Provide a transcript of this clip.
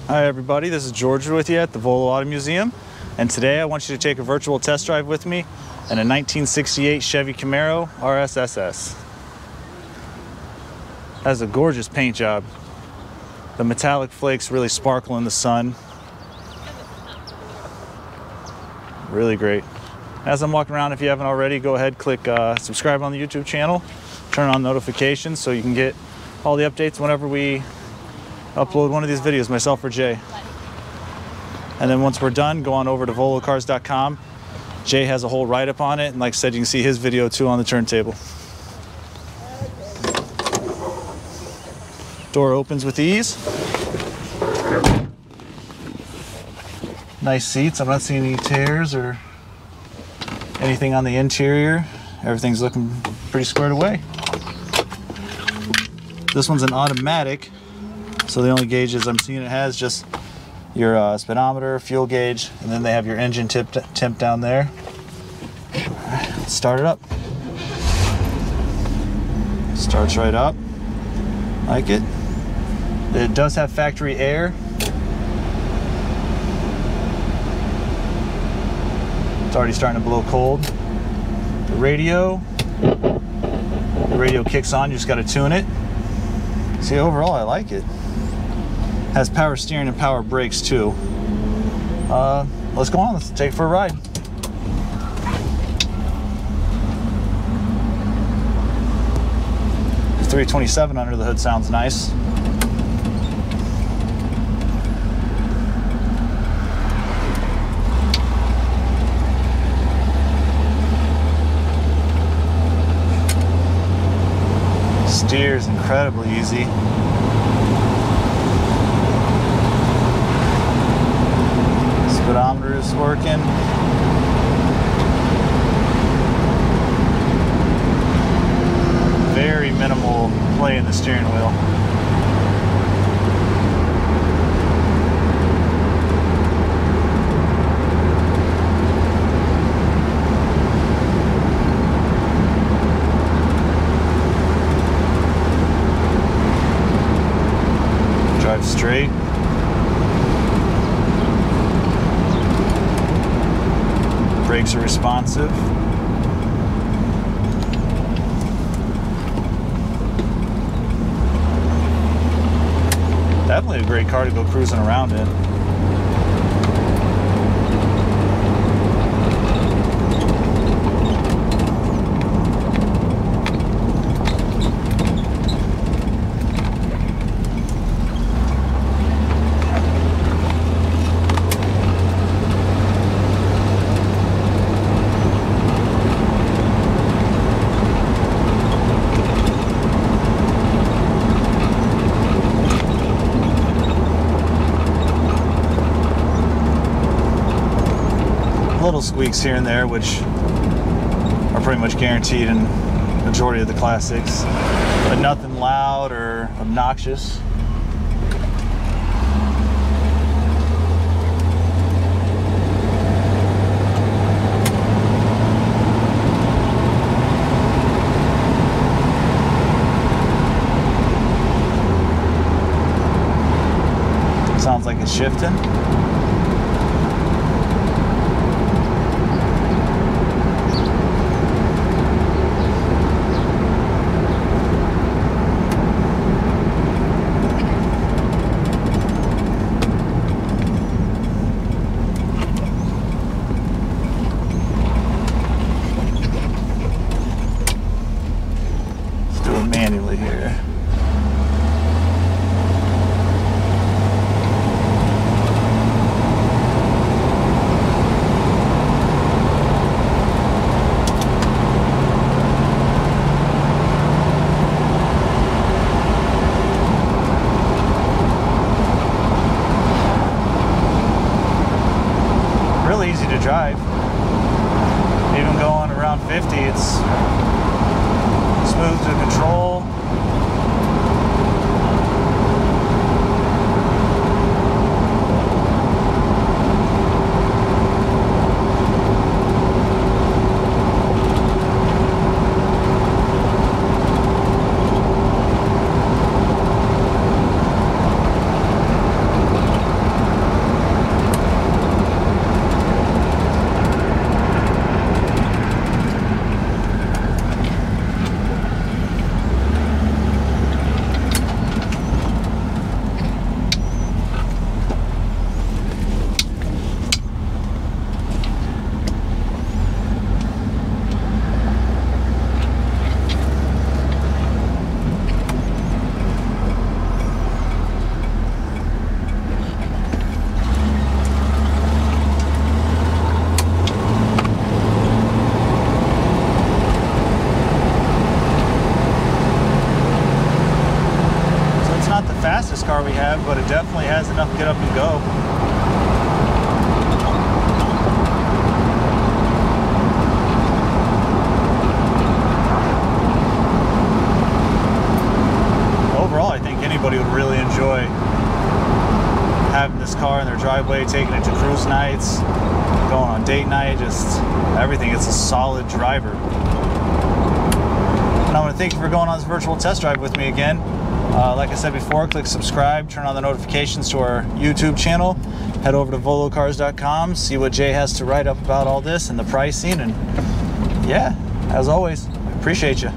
Hi everybody, this is George with you at the Volo Auto Museum, and today I want you to take a virtual test drive with me in a 1968 Chevy Camaro RS SS. Has a gorgeous paint job. The metallic flakes really sparkle in the sun. Really great. As I'm walking around, if you haven't already, go ahead, click subscribe on the YouTube channel, turn on notifications so you can get all the updates whenever we upload one of these videos, myself or Jay. And then once we're done, go on over to volocars.com. Jay has a whole write-up on it, and like I said, you can see his video too on the turntable. Door opens with ease. Nice seats. I'm not seeing any tears or anything on the interior. Everything's looking pretty squared away. This one's an automatic, so the only gauges I'm seeing it has just your speedometer, fuel gauge, and then they have your engine temp down there. Let's start it up. Starts right up. Like it. It does have factory air. It's already starting to blow cold. The radio kicks on, you just got to tune it. See, overall I like it. Has power steering and power brakes too. Let's go on, let's take it for a ride. The 327 under the hood sounds nice. Steers incredibly easy. Speedometer is working. Very minimal play in the steering wheel. Drive straight. Brakes are responsive. Definitely a great car to go cruising around in. Little squeaks here and there, which are pretty much guaranteed in the majority of the classics, but nothing loud or obnoxious. Sounds like it's shifting. Manually here. Really easy to drive. Even going around 50, it's smooth to control. definitely has enough get up and go. Overall, I think anybody would really enjoy having this car in their driveway, taking it to cruise nights, going on date night, just everything. It's a solid driver. And I want to thank you for going on this virtual test drive with me again. Like I said before, click subscribe, turn on the notifications to our YouTube channel, head over to volocars.com, see what Jay has to write up about all this and the pricing, and yeah, as always, appreciate you.